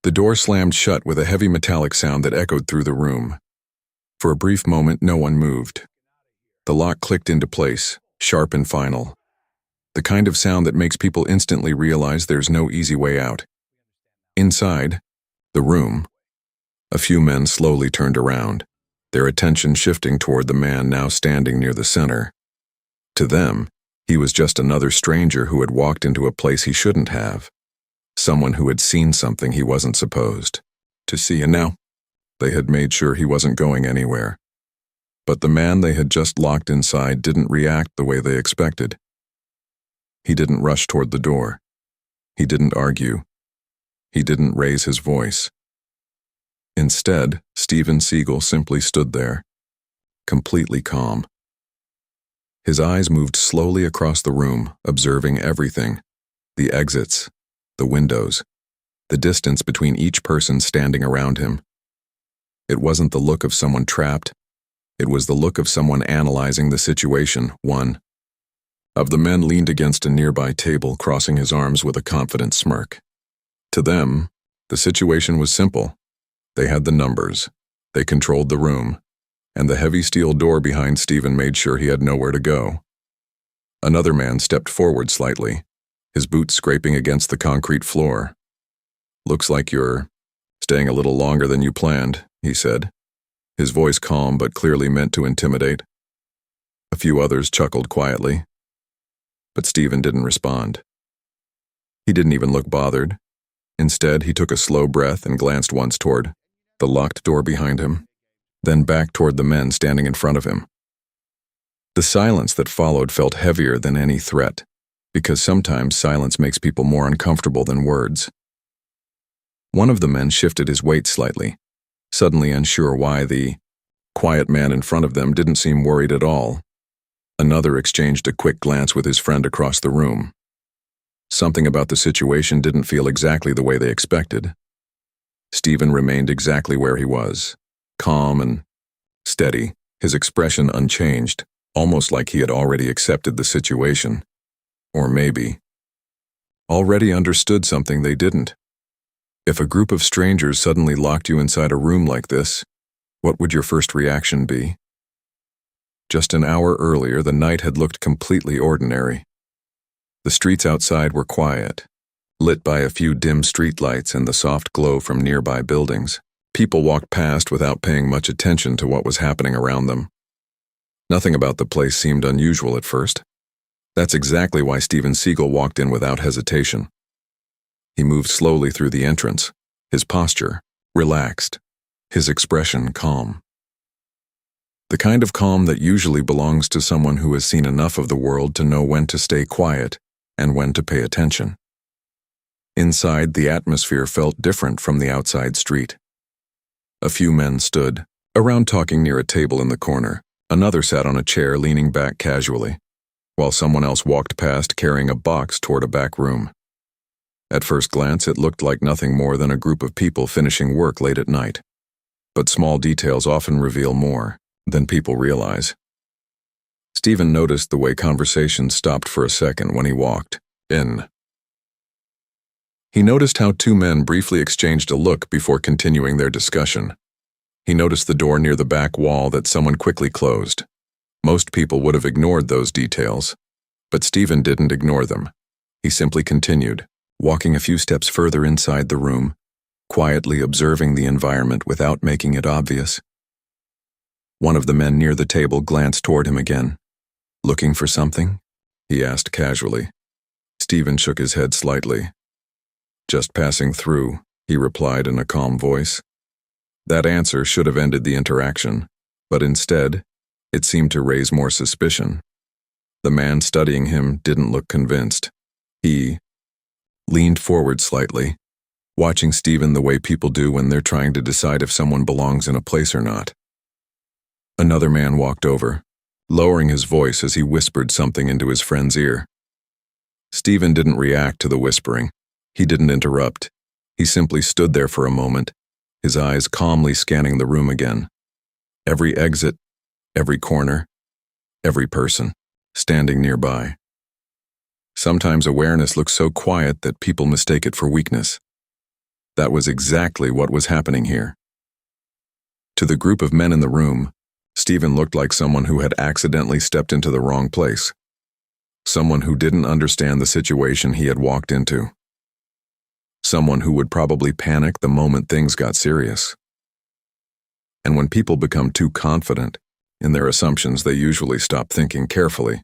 The door slammed shut with a heavy metallic sound that echoed through the room. For a brief moment, no one moved. The lock clicked into place, sharp and final. The kind of sound that makes people instantly realize there's no easy way out. Inside the room, a few men slowly turned around, their attention shifting toward the man now standing near the center. To them, he was just another stranger who had walked into a place he shouldn't have. Someone who had seen something he wasn't supposed to see, and now they had made sure he wasn't going anywhere. But the man they had just locked inside didn't react the way they expected. He didn't rush toward the door. He didn't argue. He didn't raise his voice. Instead, Steven Siegel simply stood there, completely calm. His eyes moved slowly across the room, observing everything: the exits, the windows, the distance between each person standing around him. It wasn't the look of someone trapped. It was the look of someone analyzing the situation. One of the men leaned against a nearby table, crossing his arms with a confident smirk. To them, the situation was simple. They had the numbers, they controlled the room, and the heavy steel door behind Steven made sure he had nowhere to go. Another man stepped forward slightly, his boots scraping against the concrete floor. "Looks like you're staying a little longer than you planned," he said, his voice calm but clearly meant to intimidate. A few others chuckled quietly, but Steven didn't respond. He didn't even look bothered. Instead, he took a slow breath and glanced once toward the locked door behind him, then back toward the men standing in front of him. The silence that followed felt heavier than any threat, because sometimes silence makes people more uncomfortable than words. One of the men shifted his weight slightly, suddenly unsure why the quiet man in front of them didn't seem worried at all. Another exchanged a quick glance with his friend across the room. Something about the situation didn't feel exactly the way they expected. Steven remained exactly where he was, calm and steady, his expression unchanged, almost like he had already accepted the situation. Or maybe already understood something they didn't. If a group of strangers suddenly locked you inside a room like this, what would your first reaction be? Just an hour earlier, the night had looked completely ordinary. The streets outside were quiet, lit by a few dim streetlights and the soft glow from nearby buildings. People walked past without paying much attention to what was happening around them. Nothing about the place seemed unusual at first. That's exactly why Steven Siegel walked in without hesitation. He moved slowly through the entrance, his posture relaxed, his expression calm. The kind of calm that usually belongs to someone who has seen enough of the world to know when to stay quiet and when to pay attention. Inside, the atmosphere felt different from the outside street. A few men stood around talking near a table in the corner. Another sat on a chair leaning back casually, while someone else walked past carrying a box toward a back room. At first glance, it looked like nothing more than a group of people finishing work late at night. But small details often reveal more than people realize. Steven noticed the way conversations stopped for a second when he walked in. He noticed how two men briefly exchanged a look before continuing their discussion. He noticed the door near the back wall that someone quickly closed. Most people would have ignored those details, but Steven didn't ignore them. He simply continued, walking a few steps further inside the room, quietly observing the environment without making it obvious. One of the men near the table glanced toward him again. "Looking for something?" he asked casually. Steven shook his head slightly. "Just passing through," he replied in a calm voice. That answer should have ended the interaction, but instead, it seemed to raise more suspicion. The man studying him didn't look convinced. He leaned forward slightly, watching Steven the way people do when they're trying to decide if someone belongs in a place or not. Another man walked over, lowering his voice as he whispered something into his friend's ear. Steven didn't react to the whispering. He didn't interrupt. He simply stood there for a moment, his eyes calmly scanning the room again. Every exit, every corner, every person standing nearby. Sometimes awareness looks so quiet that people mistake it for weakness. That was exactly what was happening here. To the group of men in the room, Stephen looked like someone who had accidentally stepped into the wrong place. Someone who didn't understand the situation he had walked into. Someone who would probably panic the moment things got serious. And when people become too confident in their assumptions, they usually stop thinking carefully.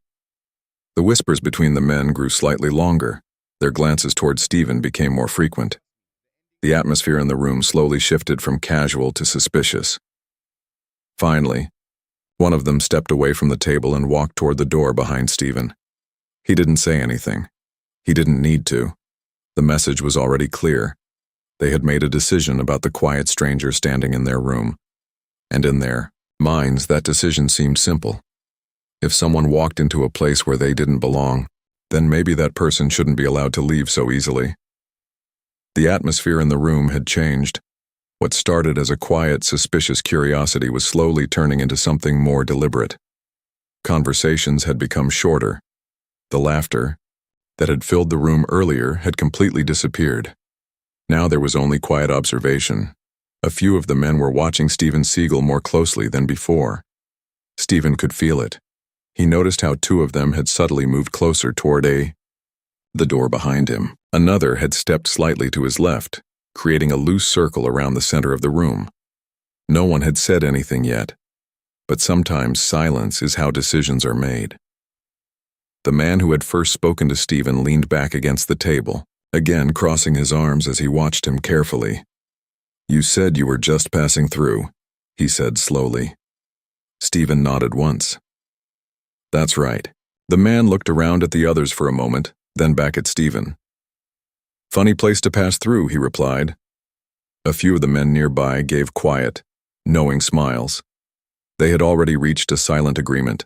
The whispers between the men grew slightly longer. Their glances toward Stephen became more frequent. The atmosphere in the room slowly shifted from casual to suspicious. Finally, one of them stepped away from the table and walked toward the door behind Stephen. He didn't say anything. He didn't need to. The message was already clear. They had made a decision about the quiet stranger standing in their room. And in their minds, that decision seemed simple. If someone walked into a place where they didn't belong, then maybe that person shouldn't be allowed to leave so easily. The atmosphere in the room had changed. What started as a quiet, suspicious curiosity was slowly turning into something more deliberate. Conversations had become shorter. The laughter that had filled the room earlier had completely disappeared. Now there was only quiet observation. A few of the men were watching Stephen Siegel more closely than before. Stephen could feel it. He noticed how two of them had subtly moved closer toward the door behind him. Another had stepped slightly to his left, creating a loose circle around the center of the room. No one had said anything yet, but sometimes silence is how decisions are made. The man who had first spoken to Stephen leaned back against the table, again crossing his arms as he watched him carefully. "You said you were just passing through," he said slowly. Stephen nodded once. "That's right." The man looked around at the others for a moment, then back at Stephen. "Funny place to pass through," he replied. A few of the men nearby gave quiet, knowing smiles. They had already reached a silent agreement.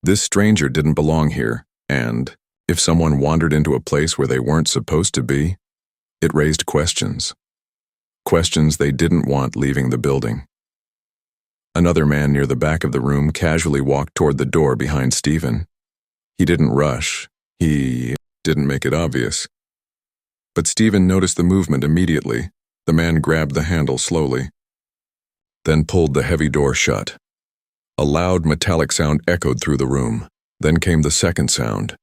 This stranger didn't belong here, and if someone wandered into a place where they weren't supposed to be, it raised questions. Questions they didn't want leaving the building. Another man near the back of the room casually walked toward the door behind Stephen. He didn't rush. He didn't make it obvious. But Stephen noticed the movement immediately. The man grabbed the handle slowly, then pulled the heavy door shut. A loud metallic sound echoed through the room. Then came the second sound,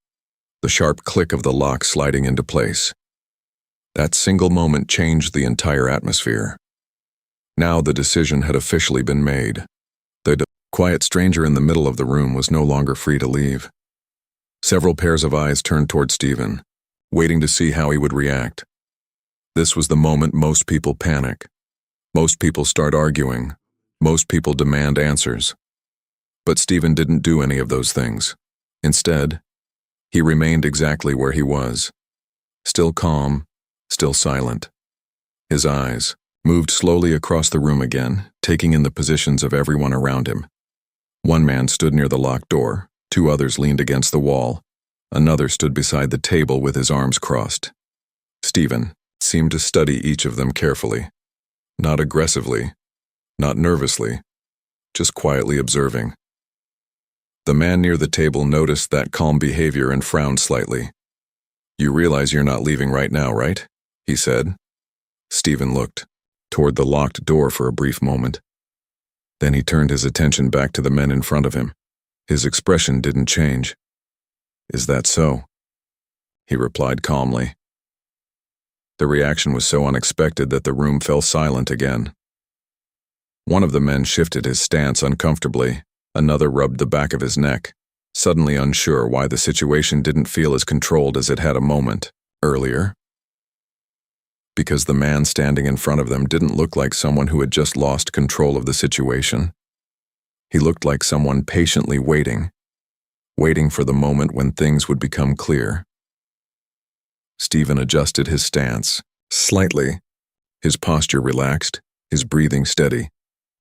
the sharp click of the lock sliding into place. That single moment changed the entire atmosphere. Now the decision had officially been made. The quiet stranger in the middle of the room was no longer free to leave. Several pairs of eyes turned toward Stephen, waiting to see how he would react. This was the moment most people panic. Most people start arguing. Most people demand answers. But Stephen didn't do any of those things. Instead, he remained exactly where he was. Still calm, still silent. His eyes moved slowly across the room again, taking in the positions of everyone around him. One man stood near the locked door. Two others leaned against the wall. Another stood beside the table with his arms crossed. Stephen seemed to study each of them carefully. Not aggressively, not nervously, just quietly observing. The man near the table noticed that calm behavior and frowned slightly. "You realize you're not leaving right now, right?" he said. Stephen looked toward the locked door for a brief moment. Then he turned his attention back to the men in front of him. His expression didn't change. "Is that so?" he replied calmly. The reaction was so unexpected that the room fell silent again. One of the men shifted his stance uncomfortably. Another rubbed the back of his neck, suddenly unsure why the situation didn't feel as controlled as it had a moment earlier. Because the man standing in front of them didn't look like someone who had just lost control of the situation. He looked like someone patiently waiting for the moment when things would become clear. Stephen adjusted his stance slightly, his posture relaxed, his breathing steady.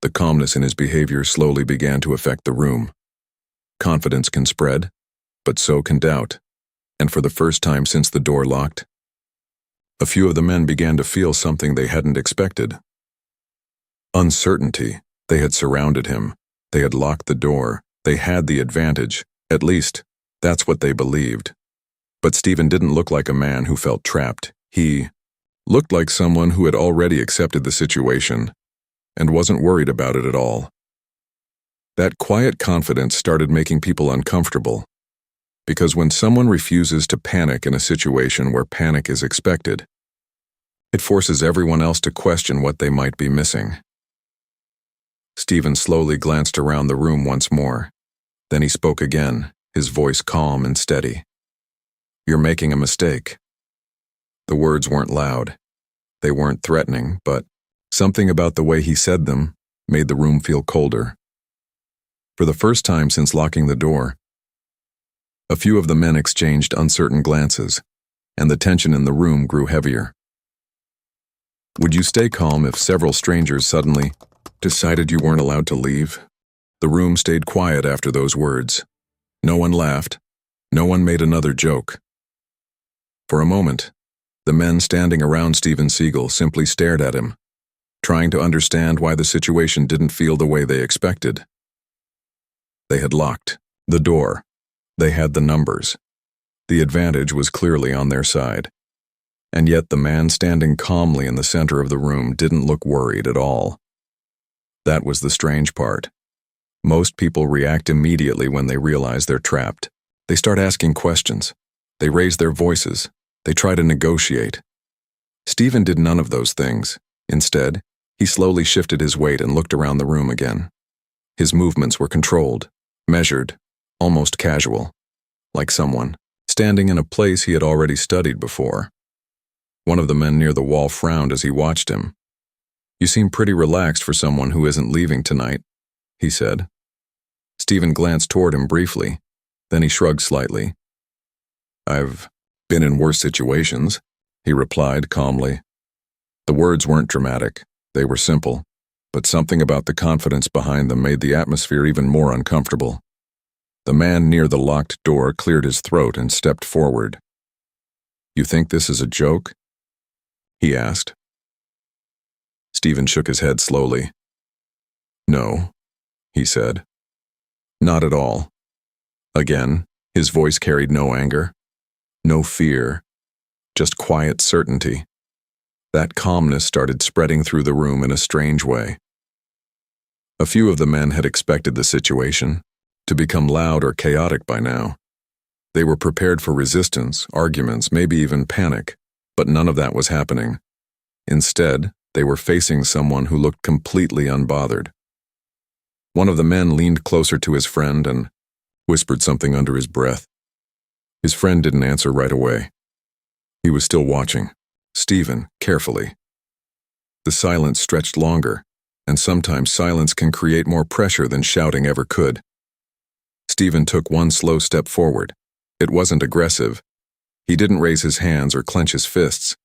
The calmness in his behavior slowly began to affect the room. Confidence can spread, but so can doubt. And for the first time since the door locked, a few of the men began to feel something they hadn't expected. Uncertainty. They had surrounded him. They had locked the door. They had the advantage. At least, that's what they believed. But Stephen didn't look like a man who felt trapped. He looked like someone who had already accepted the situation and wasn't worried about it at all. That quiet confidence started making people uncomfortable, because when someone refuses to panic in a situation where panic is expected, it forces everyone else to question what they might be missing. Stephen slowly glanced around the room once more. Then he spoke again, his voice calm and steady. "You're making a mistake." The words weren't loud. They weren't threatening, but something about the way he said them made the room feel colder. For the first time since locking the door, a few of the men exchanged uncertain glances, and the tension in the room grew heavier. "Would you stay calm if several strangers suddenly decided you weren't allowed to leave?" The room stayed quiet after those words. No one laughed. No one made another joke. For a moment, the men standing around Steven Seagal simply stared at him, trying to understand why the situation didn't feel the way they expected. They had locked the door. They had the numbers. The advantage was clearly on their side. And yet the man standing calmly in the center of the room didn't look worried at all. That was the strange part. Most people react immediately when they realize they're trapped. They start asking questions. They raise their voices. They try to negotiate. Stephen did none of those things. Instead, he slowly shifted his weight and looked around the room again. His movements were controlled, measured, almost casual, like someone standing in a place he had already studied before. One of the men near the wall frowned as he watched him. "You seem pretty relaxed for someone who isn't leaving tonight," he said. Stephen glanced toward him briefly, then he shrugged slightly. "I've been in worse situations," he replied calmly. The words weren't dramatic, they were simple, but something about the confidence behind them made the atmosphere even more uncomfortable. The man near the locked door cleared his throat and stepped forward. "You think this is a joke?" he asked. Stephen shook his head slowly. "No," he said. "Not at all." Again, his voice carried no anger, no fear, just quiet certainty. That calmness started spreading through the room in a strange way. A few of the men had expected the situation to become loud or chaotic by now. They were prepared for resistance, arguments, maybe even panic, but none of that was happening. Instead, they were facing someone who looked completely unbothered. One of the men leaned closer to his friend and whispered something under his breath. His friend didn't answer right away. He was still watching Stephen carefully. The silence stretched longer, and sometimes silence can create more pressure than shouting ever could. Stephen took one slow step forward. It wasn't aggressive. He didn't raise his hands or clench his fists.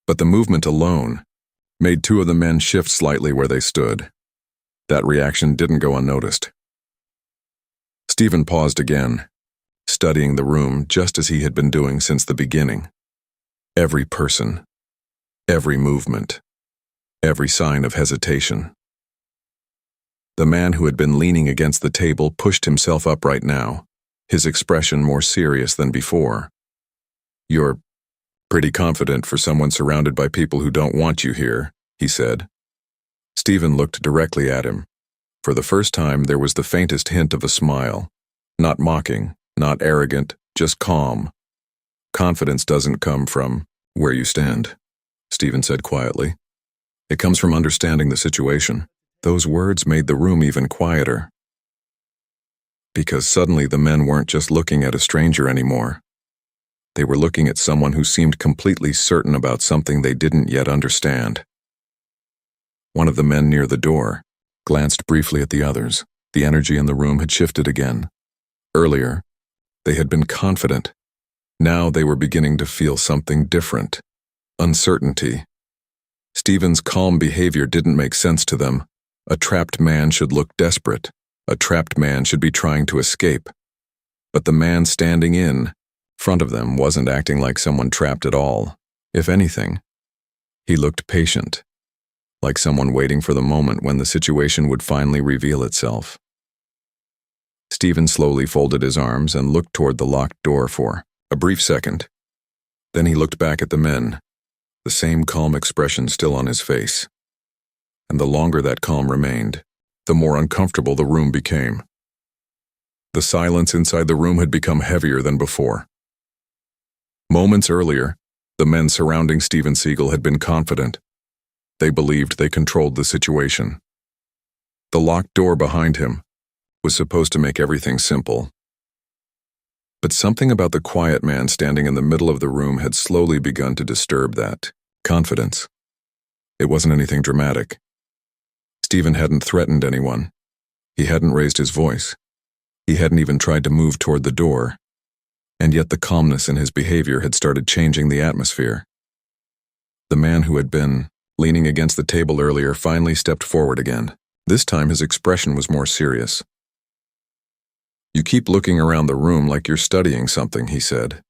But the movement alone made two of the men shift slightly where they stood. That reaction didn't go unnoticed. Stephen paused again, studying the room just as he had been doing since the beginning. Every person, every movement, every sign of hesitation. The man who had been leaning against the table pushed himself upright now, his expression more serious than before. "You're pretty confident for someone surrounded by people who don't want you here," he said. Stephen looked directly at him. For the first time, there was the faintest hint of a smile. Not mocking, not arrogant, just calm. "Confidence doesn't come from where you stand," Stephen said quietly. "It comes from understanding the situation." Those words made the room even quieter. Because suddenly the men weren't just looking at a stranger anymore. They were looking at someone who seemed completely certain about something they didn't yet understand. One of the men near the door glanced briefly at the others. The energy in the room had shifted again. Earlier, they had been confident. Now they were beginning to feel something different. Uncertainty. Stephen's calm behavior didn't make sense to them. A trapped man should look desperate. A trapped man should be trying to escape. But the man standing in front of them wasn't acting like someone trapped at all. If anything, he looked patient, like someone waiting for the moment when the situation would finally reveal itself. Stephen slowly folded his arms and looked toward the locked door for a brief second. Then he looked back at the men. the same calm expression still on his face. And the longer that calm remained, the more uncomfortable the room became. The silence inside the room had become heavier than before. Moments earlier, the men surrounding Steven Seagal had been confident. They believed they controlled the situation. The locked door behind him was supposed to make everything simple. But something about the quiet man standing in the middle of the room had slowly begun to disturb that confidence. It wasn't anything dramatic. Steven hadn't threatened anyone. He hadn't raised his voice. He hadn't even tried to move toward the door. And yet the calmness in his behavior had started changing the atmosphere. The man who had been leaning against the table earlier finally stepped forward again. This time his expression was more serious. "You keep looking around the room like you're studying something," he said.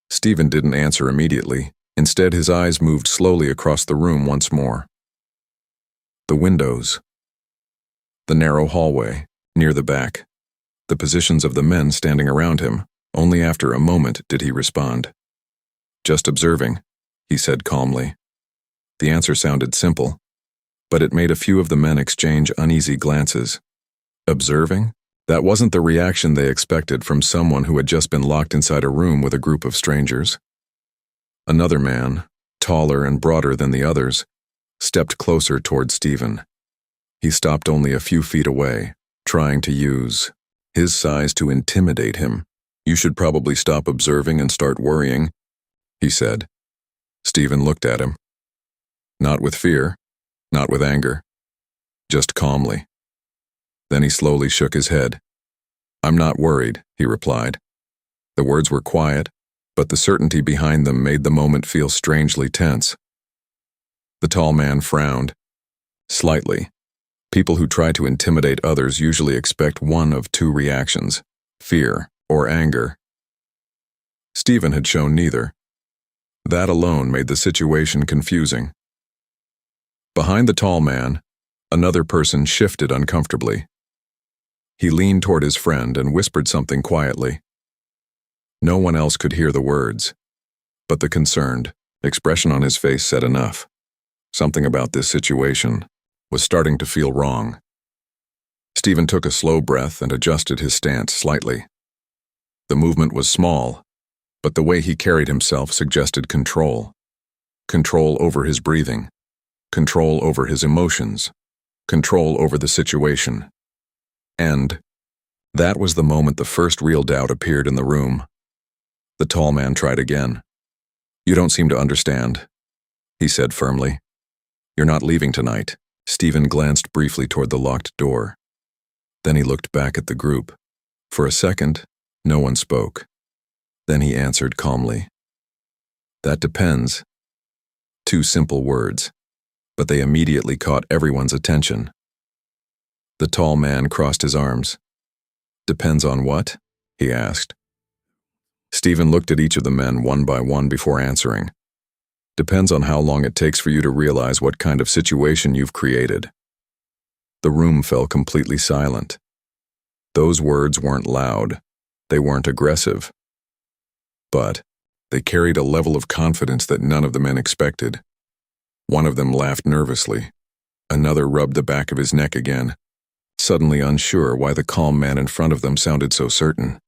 Steven didn't answer immediately. Instead, his eyes moved slowly across the room once more. The windows. The narrow hallway, near the back. The positions of the men standing around him. Only after a moment did he respond. "Just observing," he said calmly. The answer sounded simple, but it made a few of the men exchange uneasy glances. Observing? That wasn't the reaction they expected from someone who had just been locked inside a room with a group of strangers. Another man, taller and broader than the others, stepped closer toward Steven. He stopped only a few feet away, trying to use his size to intimidate him. "You should probably stop observing and start worrying," he said. Steven looked at him. Not with fear, not with anger, just calmly. Then he slowly shook his head. "I'm not worried," he replied. The words were quiet, but the certainty behind them made the moment feel strangely tense. The tall man frowned. Slightly. People who try to intimidate others usually expect one of two reactions: fear or anger. Steven had shown neither. That alone made the situation confusing. Behind the tall man, another person shifted uncomfortably. He leaned toward his friend and whispered something quietly. No one else could hear the words, but the concerned expression on his face said enough. Something about this situation was starting to feel wrong. Steven took a slow breath and adjusted his stance slightly. The movement was small, but the way he carried himself suggested control. Control over his breathing. Control over his emotions. Control over the situation. And that was the moment the first real doubt appeared in the room. The tall man tried again. "You don't seem to understand," he said firmly. "You're not leaving tonight." Steven glanced briefly toward the locked door. Then he looked back at the group. For a second, no one spoke. Then he answered calmly. "That depends." Two simple words, but they immediately caught everyone's attention. The tall man crossed his arms. "Depends on what?" he asked. Steven looked at each of the men one by one before answering. "Depends on how long it takes for you to realize what kind of situation you've created." The room fell completely silent. Those words weren't loud. They weren't aggressive. But they carried a level of confidence that none of the men expected. One of them laughed nervously. Another rubbed the back of his neck again, suddenly unsure why the calm man in front of them sounded so certain.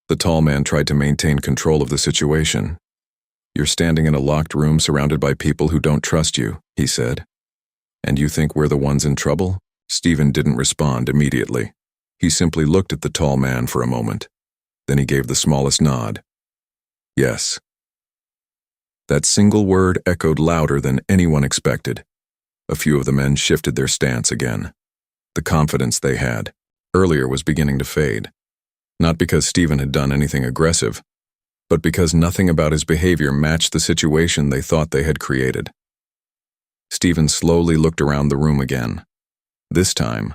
The tall man tried to maintain control of the situation. "You're standing in a locked room surrounded by people who don't trust you," he said. "And you think we're the ones in trouble?" Steven didn't respond immediately. He simply looked at the tall man for a moment. Then he gave the smallest nod. "Yes." That single word echoed louder than anyone expected. A few of the men shifted their stance again. The confidence they had earlier was beginning to fade. Not because Steven had done anything aggressive, but because nothing about his behavior matched the situation they thought they had created. Steven slowly looked around the room again. This time,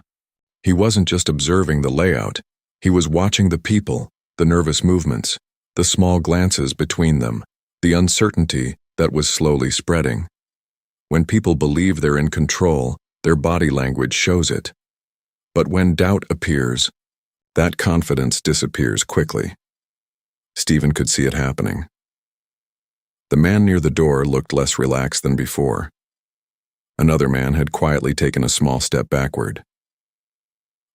he wasn't just observing the layout. He was watching the people, the nervous movements, the small glances between them, the uncertainty that was slowly spreading. When people believe they're in control, their body language shows it. But when doubt appears, that confidence disappears quickly. Steven could see it happening. The man near the door looked less relaxed than before. Another man had quietly taken a small step backward.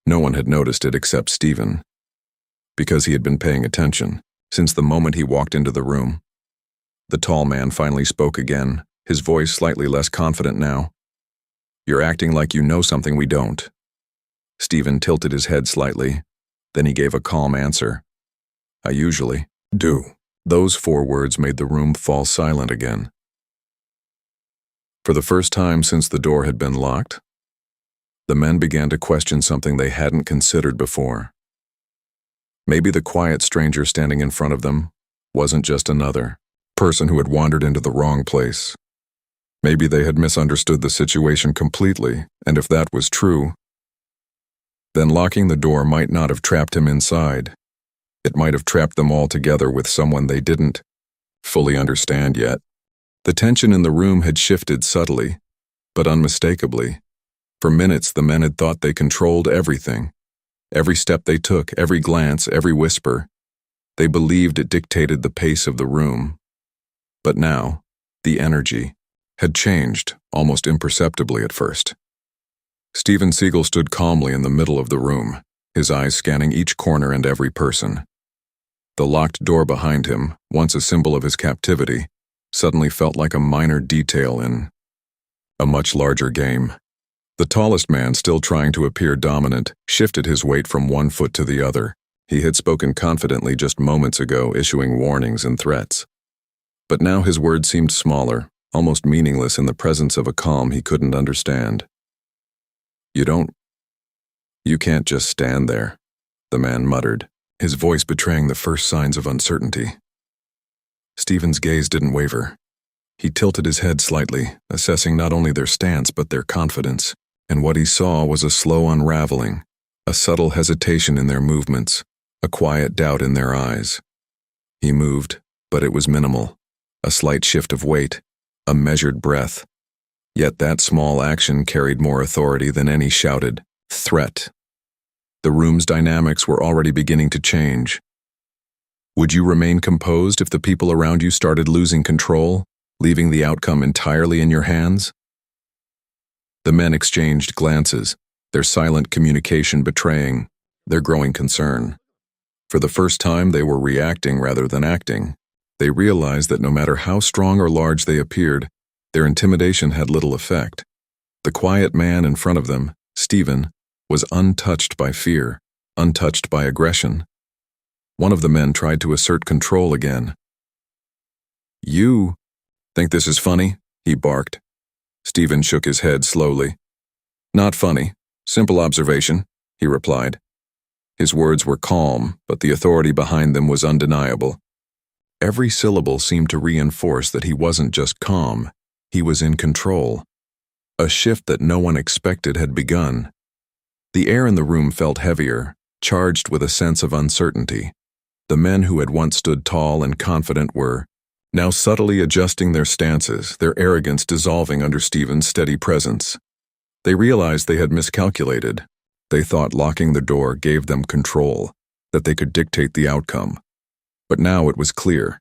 No one had noticed it except Stephen, because he had been paying attention since the moment he walked into the room. The tall man finally spoke again, his voice slightly less confident now. "You're acting like you know something we don't." Stephen tilted his head slightly, then he gave a calm answer. "I usually do." Those 4 words made the room fall silent again. For the first time since the door had been locked, the men began to question something they hadn't considered before. Maybe the quiet stranger standing in front of them wasn't just another person who had wandered into the wrong place. Maybe they had misunderstood the situation completely, and if that was true, then locking the door might not have trapped him inside. It might have trapped them all together with someone they didn't fully understand yet. The tension in the room had shifted subtly, but unmistakably. For minutes, the men had thought they controlled everything. Every step they took, every glance, every whisper. They believed it dictated the pace of the room. But now, the energy had changed, almost imperceptibly at first. Steven Seagal stood calmly in the middle of the room, his eyes scanning each corner and every person. The locked door behind him, once a symbol of his captivity, suddenly felt like a minor detail in a much larger game. The tallest man, still trying to appear dominant, shifted his weight from one foot to the other. He had spoken confidently just moments ago, issuing warnings and threats. But now his words seemed smaller, almost meaningless in the presence of a calm he couldn't understand. You can't just stand there," the man muttered, his voice betraying the first signs of uncertainty. Stephen's gaze didn't waver. He tilted his head slightly, assessing not only their stance but their confidence, and what he saw was a slow unraveling, a subtle hesitation in their movements, a quiet doubt in their eyes. He moved, but it was minimal, a slight shift of weight, a measured breath. Yet that small action carried more authority than any shouted threat. The room's dynamics were already beginning to change. Would you remain composed if the people around you started losing control, leaving the outcome entirely in your hands? The men exchanged glances, their silent communication betraying their growing concern. For the first time, they were reacting rather than acting. They realized that no matter how strong or large they appeared, their intimidation had little effect. The quiet man in front of them, Stephen, was untouched by fear, untouched by aggression. One of the men tried to assert control again. "You think this is funny?" he barked. Stephen shook his head slowly. "Not funny. Simple observation," he replied. His words were calm, but the authority behind them was undeniable. Every syllable seemed to reinforce that he wasn't just calm, he was in control. A shift that no one expected had begun. The air in the room felt heavier, charged with a sense of uncertainty. The men who had once stood tall and confident were now subtly adjusting their stances, their arrogance dissolving under Stephen's steady presence. They realized they had miscalculated. They thought locking the door gave them control, that they could dictate the outcome. But now it was clear.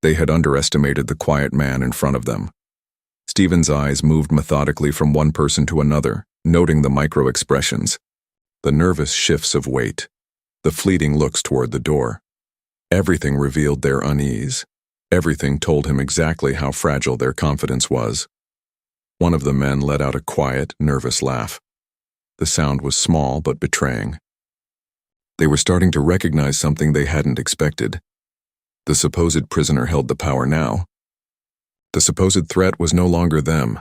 They had underestimated the quiet man in front of them. Stephen's eyes moved methodically from one person to another, noting the micro-expressions, the nervous shifts of weight, the fleeting looks toward the door. Everything revealed their unease. Everything told him exactly how fragile their confidence was. One of the men let out a quiet, nervous laugh. The sound was small but betraying. They were starting to recognize something they hadn't expected. The supposed prisoner held the power now. The supposed threat was no longer them.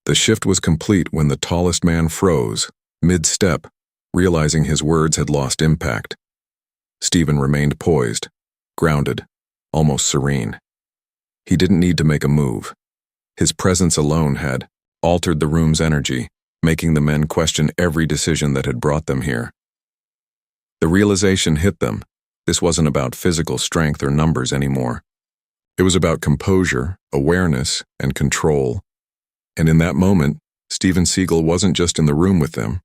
The shift was complete when the tallest man froze, mid-step, realizing his words had lost impact. Stephen remained poised, grounded, almost serene. He didn't need to make a move. His presence alone had altered the room's energy, making the men question every decision that had brought them here. The realization hit them. This wasn't about physical strength or numbers anymore. It was about composure, awareness, and control. And in that moment, Steven Seagal wasn't just in the room with them.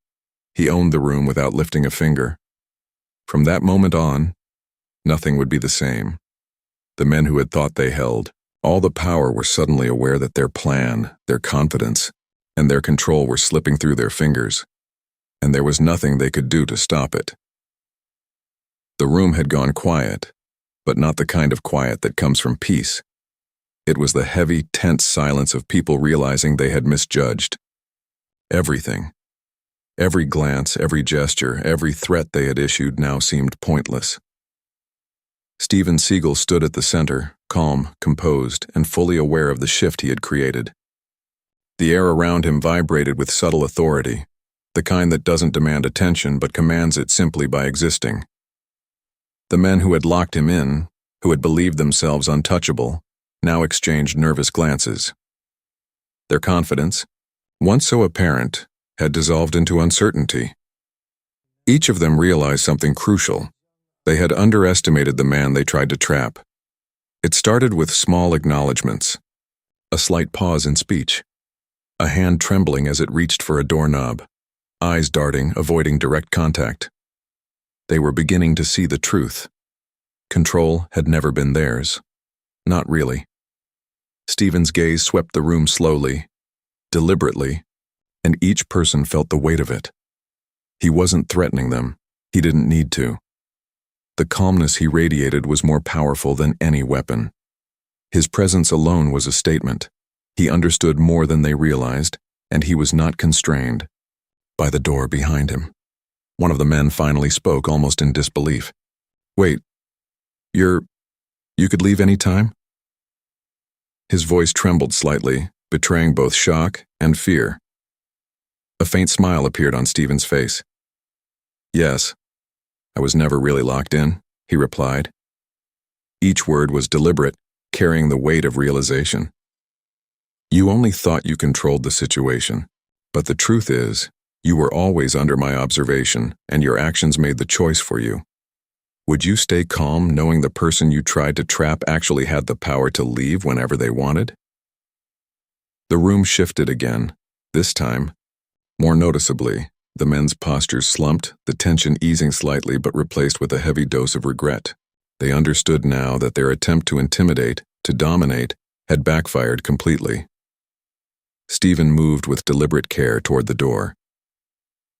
He owned the room without lifting a finger. From that moment on, nothing would be the same. The men who had thought they held All the power were suddenly aware that their plan, their confidence, and their control were slipping through their fingers, and there was nothing they could do to stop it. The room had gone quiet, but not the kind of quiet that comes from peace. It was the heavy, tense silence of people realizing they had misjudged everything. Every glance, every gesture, every threat they had issued now seemed pointless. Steven Seagal stood at the center, calm, composed, and fully aware of the shift he had created. The air around him vibrated with subtle authority, the kind that doesn't demand attention but commands it simply by existing. The men who had locked him in, who had believed themselves untouchable, now exchanged nervous glances. Their confidence, once so apparent, had dissolved into uncertainty. Each of them realized something crucial. They had underestimated the man they tried to trap. It started with small acknowledgments, a slight pause in speech, a hand trembling as it reached for a doorknob, eyes darting, avoiding direct contact. They were beginning to see the truth. Control had never been theirs. Not really. Steven's gaze swept the room slowly, deliberately, and each person felt the weight of it. He wasn't threatening them. He didn't need to. The calmness he radiated was more powerful than any weapon. His presence alone was a statement. He understood more than they realized, and he was not constrained. By the door behind him, one of the men finally spoke, almost in disbelief. "Wait, you could leave any time?" His voice trembled slightly, betraying both shock and fear. A faint smile appeared on Steven's face. "Yes, I was never really locked in," he replied. Each word was deliberate, carrying the weight of realization. "You only thought you controlled the situation, but the truth is, you were always under my observation, and your actions made the choice for you. Would you stay calm knowing the person you tried to trap actually had the power to leave whenever they wanted?" The room shifted again, this time, more noticeably. The men's postures slumped, the tension easing slightly but replaced with a heavy dose of regret. They understood now that their attempt to intimidate, to dominate, had backfired completely. Steven moved with deliberate care toward the door.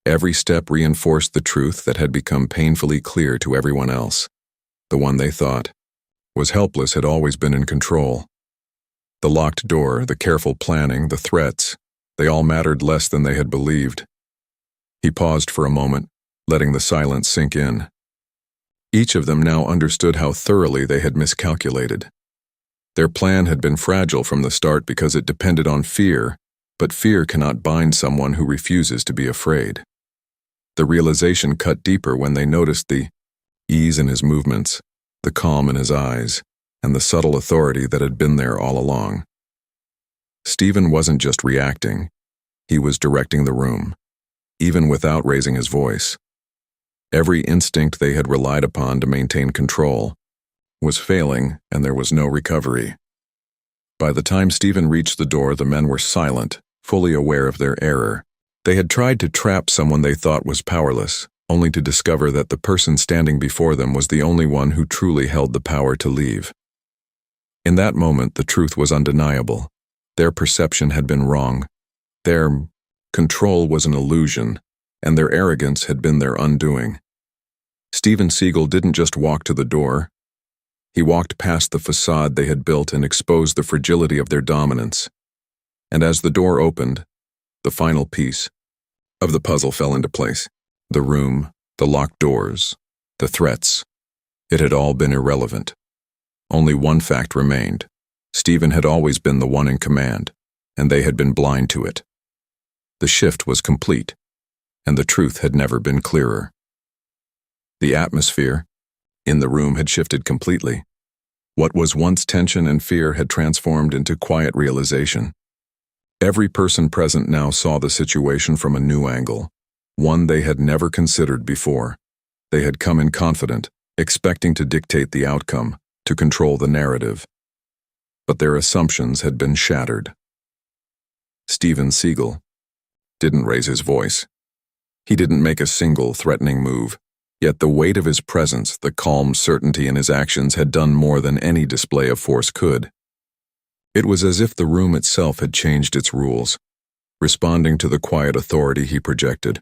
Every step reinforced the truth that had become painfully clear to everyone else. The one they thought was helpless had always been in control. The locked door, the careful planning, the threats, they all mattered less than they had believed. He paused for a moment, letting the silence sink in. Each of them now understood how thoroughly they had miscalculated. Their plan had been fragile from the start because it depended on fear, but fear cannot bind someone who refuses to be afraid. The realization cut deeper when they noticed the ease in his movements, the calm in his eyes, and the subtle authority that had been there all along. Steven wasn't just reacting, he was directing the room, even without raising his voice. Every instinct they had relied upon to maintain control was failing, and there was no recovery. By the time Steven reached the door, the men were silent, fully aware of their error. They had tried to trap someone they thought was powerless, only to discover that the person standing before them was the only one who truly held the power to leave. In that moment, the truth was undeniable. Their perception had been wrong. Their control was an illusion, and their arrogance had been their undoing. Steven Seagal didn't just walk to the door. He walked past the facade they had built and exposed the fragility of their dominance. And as the door opened, the final piece of the puzzle fell into place. The room, the locked doors, the threats. It had all been irrelevant. Only one fact remained. Steven had always been the one in command, and they had been blind to it. The shift was complete, and the truth had never been clearer. The atmosphere in the room had shifted completely. What was once tension and fear had transformed into quiet realization. Every person present now saw the situation from a new angle, one they had never considered before. They had come in confident, expecting to dictate the outcome, to control the narrative. But their assumptions had been shattered. Steven Seagal didn't raise his voice. He didn't make a single threatening move, yet the weight of his presence, the calm certainty in his actions had done more than any display of force could. It was as if the room itself had changed its rules, responding to the quiet authority he projected.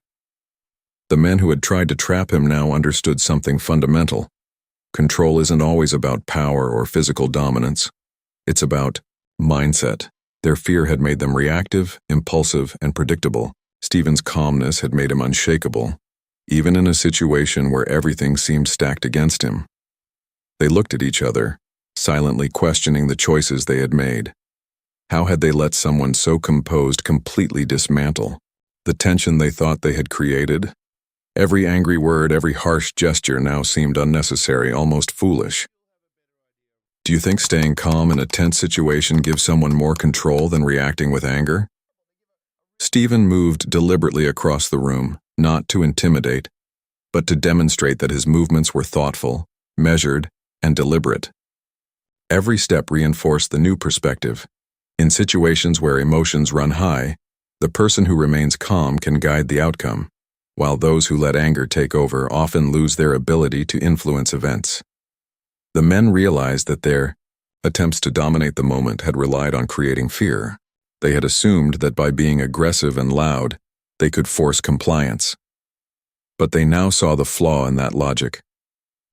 The men who had tried to trap him now understood something fundamental. Control isn't always about power or physical dominance. It's about mindset. Their fear had made them reactive, impulsive, and predictable. Stephen's calmness had made him unshakable, even in a situation where everything seemed stacked against him. They looked at each other, silently questioning the choices they had made. How had they let someone so composed completely dismantle the tension they thought they had created? Every angry word, every harsh gesture now seemed unnecessary, almost foolish. Do you think staying calm in a tense situation gives someone more control than reacting with anger? Stephen moved deliberately across the room, not to intimidate, but to demonstrate that his movements were thoughtful, measured, and deliberate. Every step reinforced the new perspective. In situations where emotions run high, the person who remains calm can guide the outcome, while those who let anger take over often lose their ability to influence events. The men realized that their attempts to dominate the moment had relied on creating fear. They had assumed that by being aggressive and loud, they could force compliance. But they now saw the flaw in that logic.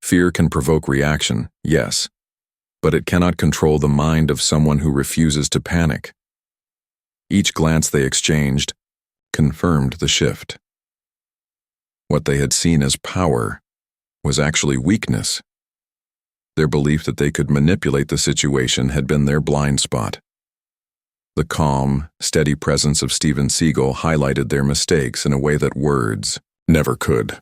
Fear can provoke reaction, yes, but it cannot control the mind of someone who refuses to panic. Each glance they exchanged confirmed the shift. What they had seen as power was actually weakness. Their belief that they could manipulate the situation had been their blind spot. The calm, steady presence of Steven Seagal highlighted their mistakes in a way that words never could.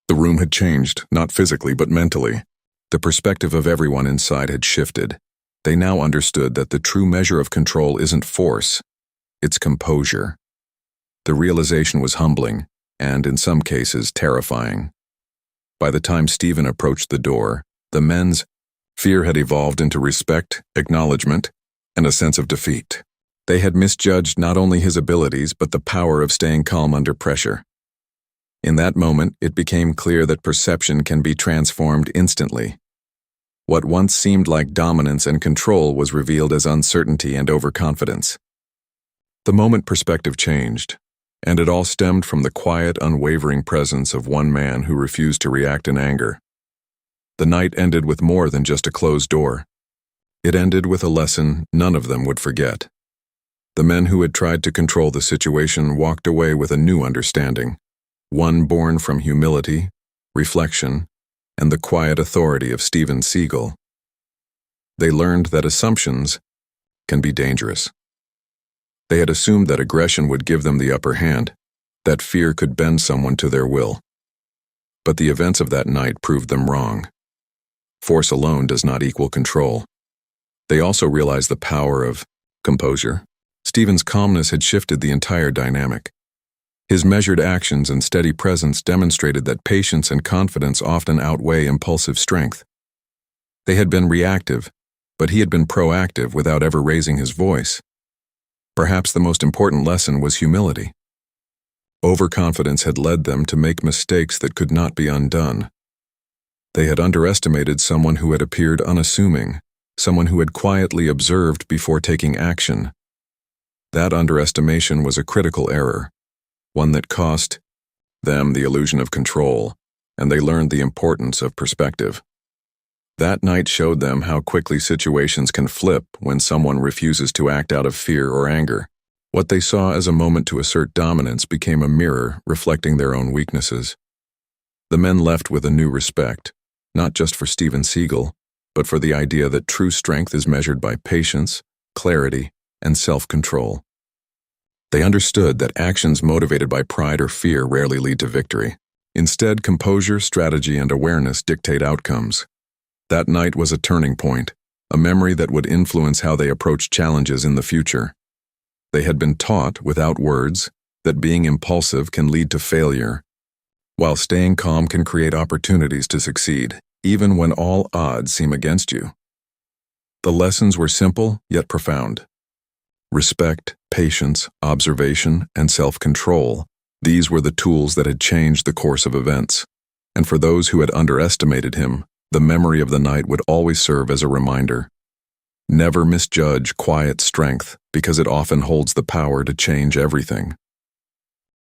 The room had changed, not physically but mentally. The perspective of everyone inside had shifted. They now understood that the true measure of control isn't force, it's composure. The realization was humbling, and in some cases terrifying. By the time Stephen approached the door, the men's fear had evolved into respect, acknowledgement, and a sense of defeat. They had misjudged not only his abilities but the power of staying calm under pressure. In that moment, it became clear that perception can be transformed instantly. What once seemed like dominance and control was revealed as uncertainty and overconfidence. The moment perspective changed, and it all stemmed from the quiet, unwavering presence of one man who refused to react in anger. The night ended with more than just a closed door. It ended with a lesson none of them would forget. The men who had tried to control the situation walked away with a new understanding, one born from humility, reflection, and the quiet authority of Steven Seagal. They learned that assumptions can be dangerous. They had assumed that aggression would give them the upper hand, that fear could bend someone to their will. But the events of that night proved them wrong. Force alone does not equal control. They also realized the power of composure. Stephen's calmness had shifted the entire dynamic. His measured actions and steady presence demonstrated that patience and confidence often outweigh impulsive strength. They had been reactive, but he had been proactive without ever raising his voice. Perhaps the most important lesson was humility. Overconfidence had led them to make mistakes that could not be undone. They had underestimated someone who had appeared unassuming, someone who had quietly observed before taking action. That underestimation was a critical error, one that cost them the illusion of control, and they learned the importance of perspective. That night showed them how quickly situations can flip when someone refuses to act out of fear or anger. What they saw as a moment to assert dominance became a mirror reflecting their own weaknesses. The men left with a new respect, not just for Steven Seagal, but for the idea that true strength is measured by patience, clarity, and self-control. They understood that actions motivated by pride or fear rarely lead to victory. Instead, composure, strategy, and awareness dictate outcomes. That night was a turning point, a memory that would influence how they approached challenges in the future. They had been taught, without words, that being impulsive can lead to failure, while staying calm can create opportunities to succeed, even when all odds seem against you. The lessons were simple, yet profound. Respect, patience, observation, and self-control. These were the tools that had changed the course of events. And for those who had underestimated him, the memory of the night would always serve as a reminder. Never misjudge quiet strength because it often holds the power to change everything.